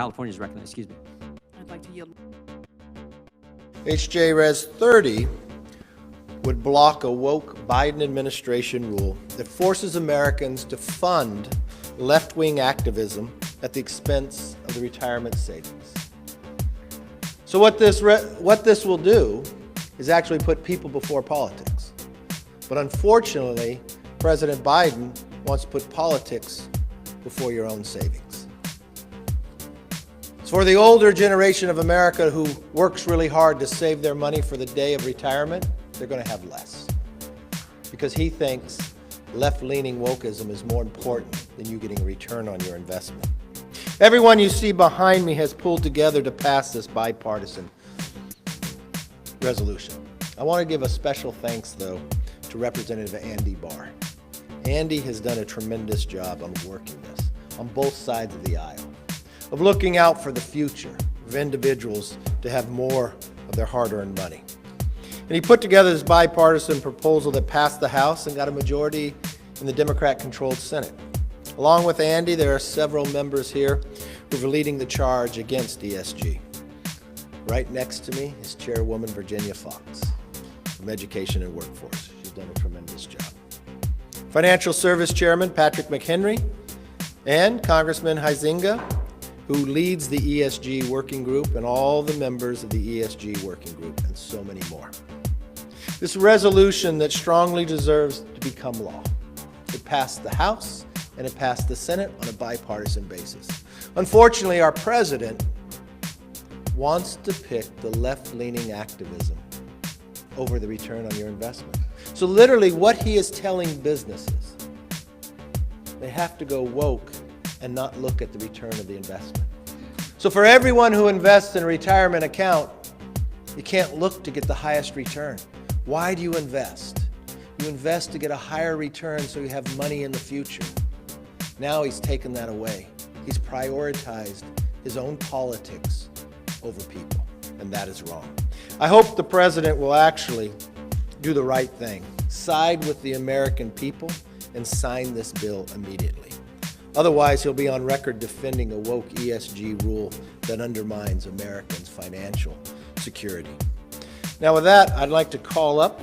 California is recognized. Excuse me. I'd like to yield. HJ Res 30 would block a woke Biden administration rule that forces Americans to fund left-wing activism at the expense of the retirement savings. So what this will do is actually put people before politics. But unfortunately, President Biden wants to put politics before your own savings. It's for the older generation of America who works really hard to save their money for the day of retirement, they're going to have less. Because he thinks left-leaning wokeism is more important than you getting a return on your investment. Everyone you see behind me has pulled together to pass this bipartisan resolution. I want to give a special thanks, though, to Representative Andy Barr. Andy has done a tremendous job on working this on both sides of the aisle, of looking out for the future of individuals to have more of their hard-earned money. And he put together this bipartisan proposal that passed the House and got a majority in the Democrat-controlled Senate. Along with Andy, there are several members here who are leading the charge against ESG. Right next to me is Chairwoman Virginia Fox from Education and Workforce. She's done a tremendous job. Financial Service Chairman Patrick McHenry and Congressman Huizenga, who leads the ESG working group, and all the members of the ESG working group, and so many more. This resolution that strongly deserves to become law. It passed the House and it passed the Senate on a bipartisan basis. Unfortunately, our president wants to pick the left-leaning activism over the return on your investment. So literally what he is telling businesses, they have to go woke and not look at the return of the investment. So for everyone who invests in a retirement account, you can't look to get the highest return. Why do you invest? You invest to get a higher return so you have money in the future. Now he's taken that away. He's prioritized his own politics over people, and that is wrong. I hope the president will actually do the right thing, side with the American people, and sign this bill immediately. Otherwise, he'll be on record defending a woke ESG rule that undermines Americans' financial security. Now with that, I'd like to call up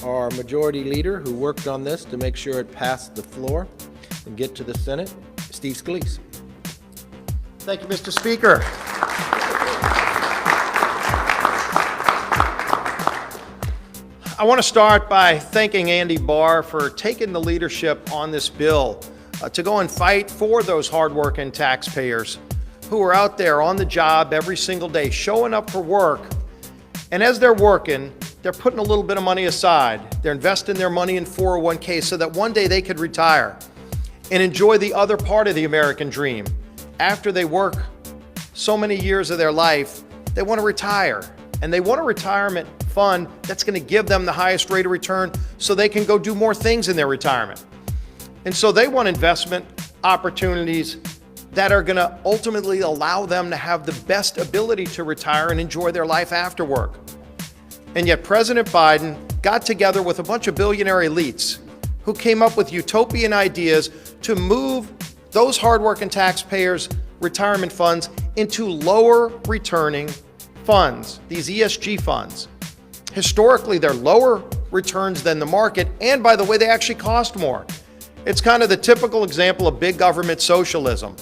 our majority leader who worked on this to make sure it passed the floor and get to the Senate, Steve Scalise. Thank you, Mr. Speaker. I want to start by thanking Andy Barr for taking the leadership on this bill to go and fight for those hardworking taxpayers who are out there on the job every single day, showing up for work. And as they're working, they're putting a little bit of money aside. They're investing their money in 401k so that one day they could retire and enjoy the other part of the American dream. After they work so many years of their life, they want to retire. And they want a retirement fund that's going to give them the highest rate of return so they can go do more things in their retirement. And so they want investment opportunities that are going to ultimately allow them to have the best ability to retire and enjoy their life after work. And yet President Biden got together with a bunch of billionaire elites who came up with utopian ideas to move those hardworking taxpayers' retirement funds into lower returning funds, these ESG funds. Historically, they're lower returns than the market, and by the way, they actually cost more. It's kind of the typical example of big government socialism.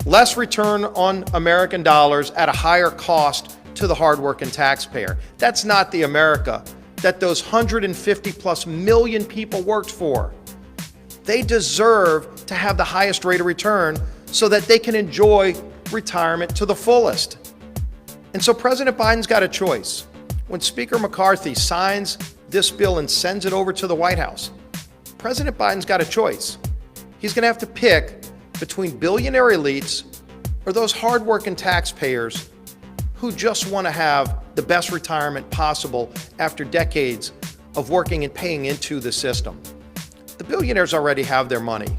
Less return on American dollars at a higher cost to the hardworking taxpayer. That's not the America that those 150+ million people worked for. They deserve to have the highest rate of return so that they can enjoy retirement to the fullest. And so President Biden's got a choice. When Speaker McCarthy signs this bill and sends it over to the White House, President Biden's got a choice. He's going to have to pick between billionaire elites or those hardworking taxpayers who just want to have the best retirement possible after decades of working and paying into the system. The billionaires already have their money.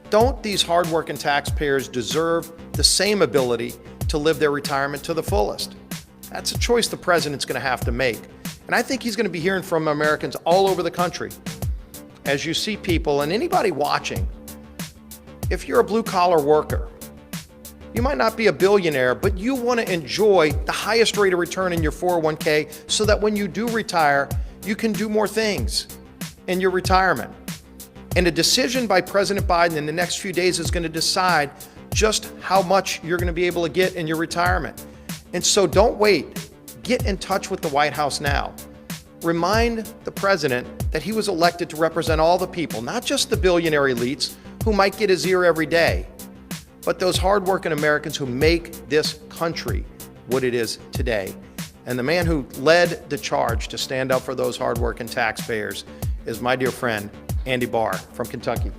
Don't these hardworking taxpayers deserve the same ability to live their retirement to the fullest? That's a choice the president's going to have to make. And I think he's going to be hearing from Americans all over the country. As you see people, and anybody watching, if you're a blue-collar worker, You might not be a billionaire, but you want to enjoy the highest rate of return in your 401k so that when you do retire, you can do more things in your retirement. And a decision by President Biden in the next few days is going to decide just how much you're going to be able to get in your retirement. And so don't wait. Get in touch with the White House now. Remind the president that he was elected to represent all the people, not just the billionaire elites who might get his ear every day, but those hardworking Americans who make this country what it is today. And the man who led the charge to stand up for those hardworking taxpayers is my dear friend, Andy Barr from Kentucky.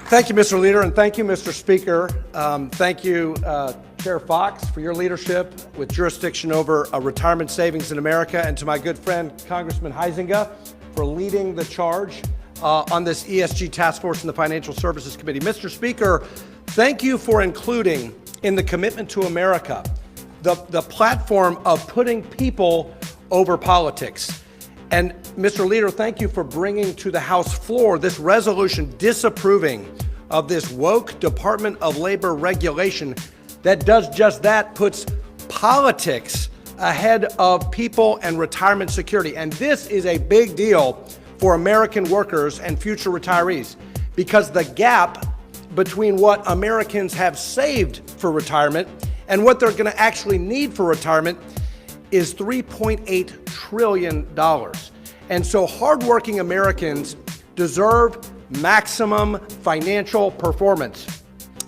Thank you, Mr. Leader, and thank you, Mr. Speaker. Thank you, Chair Fox, for your leadership with jurisdiction over retirement savings in America, and to my good friend, Congressman Huizenga, for leading the charge on this ESG task force in the Financial Services Committee. Mr. Speaker, thank you for including in the Commitment to America the platform of putting people over politics. And Mr. Leader, thank you for bringing to the House floor this resolution disapproving of this woke Department of Labor regulation that does just that, puts politics ahead of people and retirement security. And this is a big deal for American workers and future retirees, because the gap between what Americans have saved for retirement and what they're going to actually need for retirement is $3.8 trillion. And so hardworking Americans deserve maximum financial performance.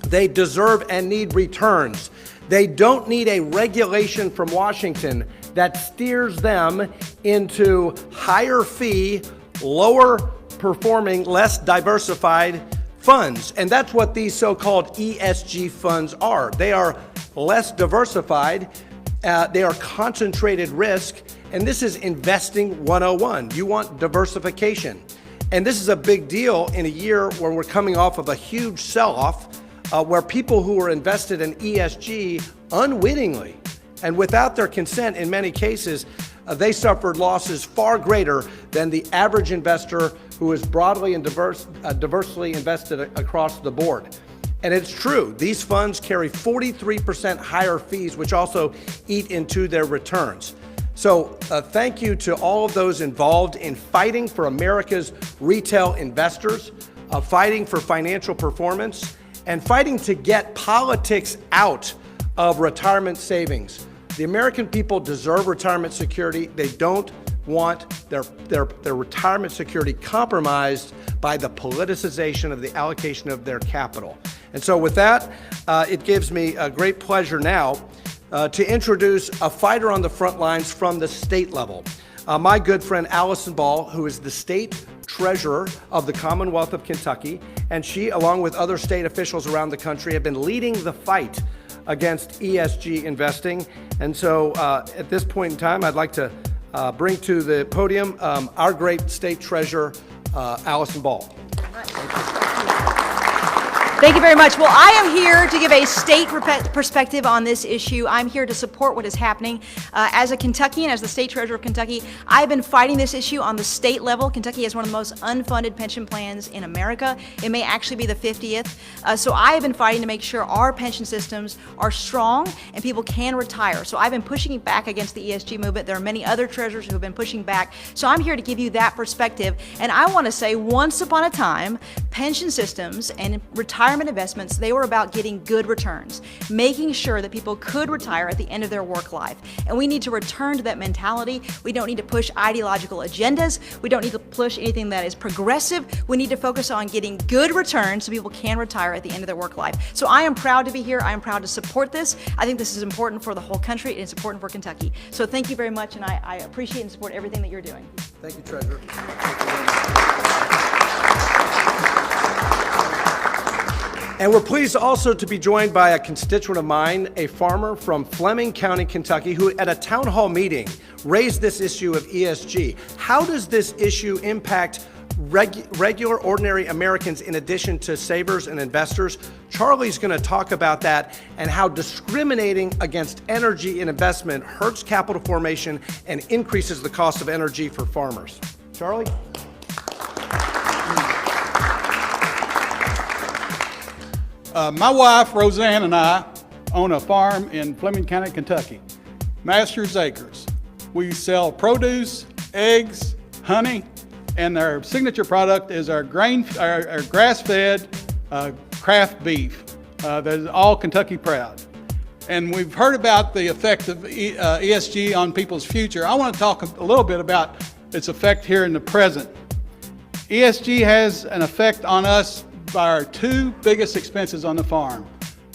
They deserve and need returns. They don't need a regulation from Washington that steers them into higher fee, lower performing, less diversified funds. And that's what these so-called ESG funds are. They are less diversified. They are concentrated risk, and this is investing 101. You want diversification. And this is a big deal in a year where we're coming off of a huge sell-off, where people who were invested in ESG unwittingly and without their consent in many cases, they suffered losses far greater than the average investor who is broadly and diversely invested across the board. And it's true, these funds carry 43% higher fees, which also eat into their returns. So thank you to all of those involved in fighting for America's retail investors, fighting for financial performance, and fighting to get politics out of retirement savings. The American people deserve retirement security. They don't want their retirement security compromised by the politicization of the allocation of their capital. And so with that, it gives me a great pleasure now to introduce a fighter on the front lines from the state level. My good friend Allison Ball, who is the state treasurer of the Commonwealth of Kentucky, and she, along with other state officials around the country, have been leading the fight against ESG investing. And so at this point in time, I'd like to bring to the podium our great state treasurer, Allison Ball. Thank you very much. Well, I am here to give a state perspective on this issue. I'm here to support what is happening. As a Kentuckian, as the state treasurer of Kentucky, I've been fighting this issue on the state level. Kentucky has one of the most unfunded pension plans in America. It may actually be the 50th. So I have been fighting to make sure our pension systems are strong and people can retire. So I've been pushing back against the ESG movement. There are many other treasurers who have been pushing back. So I'm here to give you that perspective. And I want to say, once upon a time, pension systems and retirement investments, they were about getting good returns, making sure that people could retire at the end of their work life. And we need to return to that mentality. We don't need to push ideological agendas. We don't need to push anything that is progressive. We need to focus on getting good returns so people can retire at the end of their work life. So I am proud to be here. I am proud to support this. I think this is important for the whole country, and it's important for Kentucky. So thank you very much, and I appreciate and support everything that you're doing. Thank you, Treasurer. And we're pleased also to be joined by a constituent of mine, a farmer from Fleming County, Kentucky, who at a town hall meeting raised this issue of ESG. How does this issue impact regular, ordinary Americans in addition to savers and investors? Charlie's going to talk about that and how discriminating against energy and investment hurts capital formation and increases the cost of energy for farmers. Charlie? My wife, Roseanne, and I own a farm in Fleming County, Kentucky, Masters Acres. We sell produce, eggs, honey, and our signature product is our grass-fed craft beef that is all Kentucky proud. And we've heard about the effect of ESG on people's future. I want to talk a little bit about its effect here in the present. ESG has an effect on us by our two biggest expenses on the farm,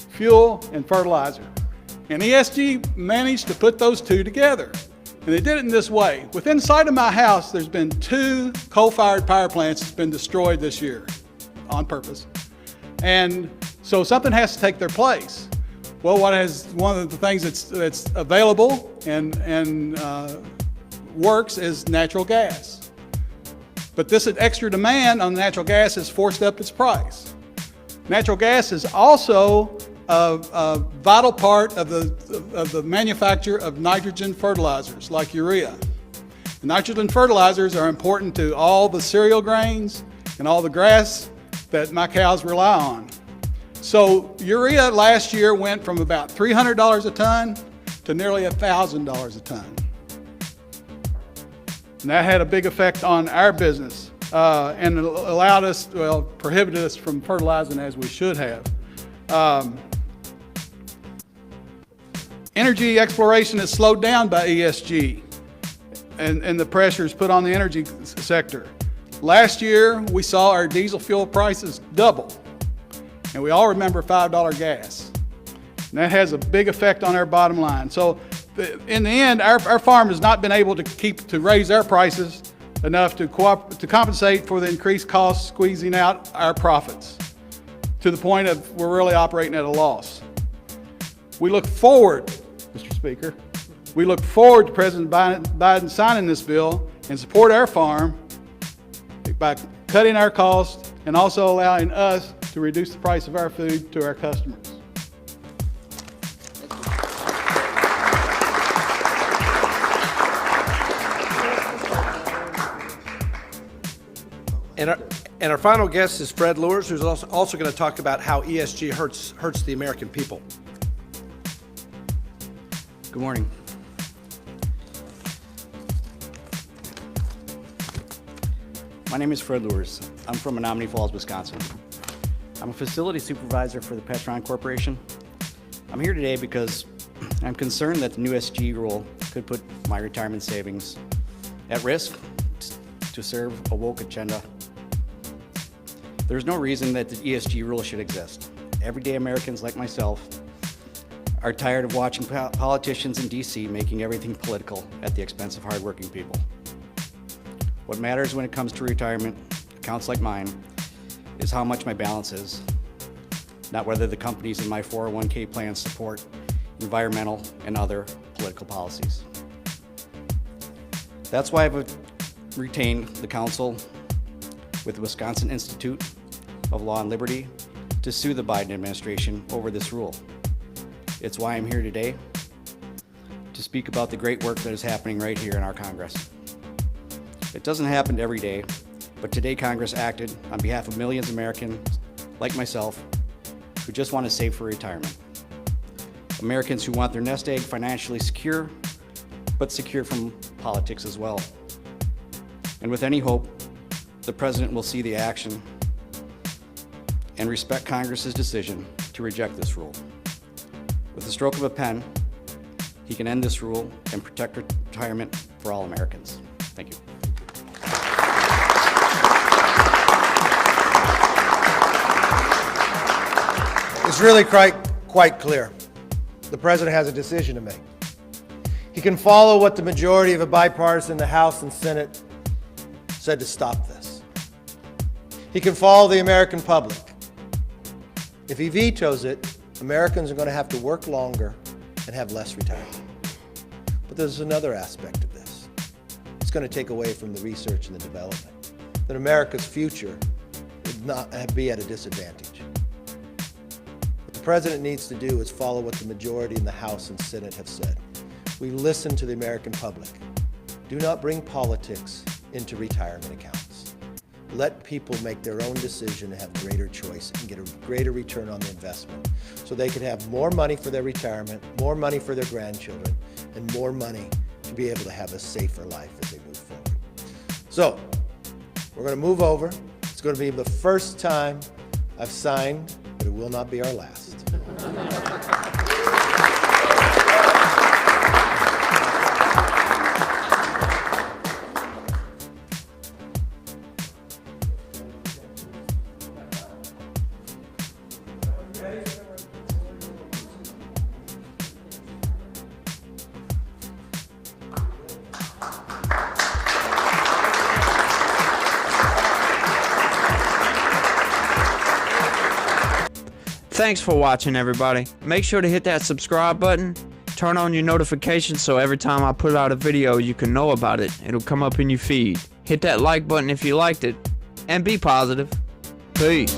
fuel and fertilizer. And ESG managed to put those two together. And they did it in this way. Within sight of my house, there's been 2 coal-fired power plants that's been destroyed this year on purpose. And so something has to take their place. Well, one of the things that's available and works is natural gas. But this extra demand on natural gas has forced up its price. Natural gas is also a vital part of the manufacture of nitrogen fertilizers like urea. The nitrogen fertilizers are important to all the cereal grains and all the grass that my cows rely on. So urea last year went from about $300 a ton to nearly $1,000 a ton. And that had a big effect on our business and it allowed us, well, prohibited us from fertilizing as we should have. Energy exploration is slowed down by ESG and the pressures put on the energy sector. Last year, we saw our diesel fuel prices double. And we all remember $5 gas. And that has a big effect on our bottom line. So in the end, our farm has not been able to raise our prices enough to compensate for the increased costs, squeezing out our profits to the point of we're really operating at a loss. We look forward, Mr. Speaker, we look forward to President Biden signing this bill and support our farm by cutting our costs and also allowing us to reduce the price of our food to our customers. And our final guest is Fred Lewis, who's also going to talk about how ESG hurts the American people. Good morning. My name is Fred Lewis. I'm from Menominee Falls, Wisconsin. I'm a facility supervisor for the Petron Corporation. I'm here today because I'm concerned that the new ESG rule could put my retirement savings at risk to serve a woke agenda. There's no reason that the ESG rule should exist. Everyday Americans like myself are tired of watching politicians in DC making everything political at the expense of hardworking people. What matters when it comes to retirement accounts like mine is how much my balance is, not whether the companies in my 401k plans support environmental and other political policies. That's why I've retained the counsel with the Wisconsin Institute of Law and Liberty to sue the Biden administration over this rule. It's why I'm here today to speak about the great work that is happening right here in our Congress. It doesn't happen every day, but today Congress acted on behalf of millions of Americans like myself who just want to save for retirement. Americans who want their nest egg financially secure, but secure from politics as well. And with any hope, the President will see the action and respect Congress's decision to reject this rule. With the stroke of a pen, he can end this rule and protect retirement for all Americans. Thank you. It's really quite clear. The President has a decision to make. He can follow what the majority of a bipartisan in the House and Senate said to stop this. He can follow the American public. If he vetoes it, Americans are going to have to work longer and have less retirement. But there's another aspect of this. It's going to take away from the research and the development. That America's future would not be at a disadvantage. What the President needs to do is follow what the majority in the House and Senate have said. We listen to the American public. Do not bring politics into retirement accounts. let people make their own decision and have greater choice and get a greater return on the investment so they could have more money for their retirement, more money for their grandchildren, and more money to be able to have a safer life as they move forward. So, we're going to move over. It's going to be the first time I've signed, but it will not be our last. Thanks for watching, everybody. Make sure to hit that subscribe button, turn on your notifications so every time I put out a video you can know about it. It'll come up in your feed. Hit that like button if you liked it, and be positive. Peace.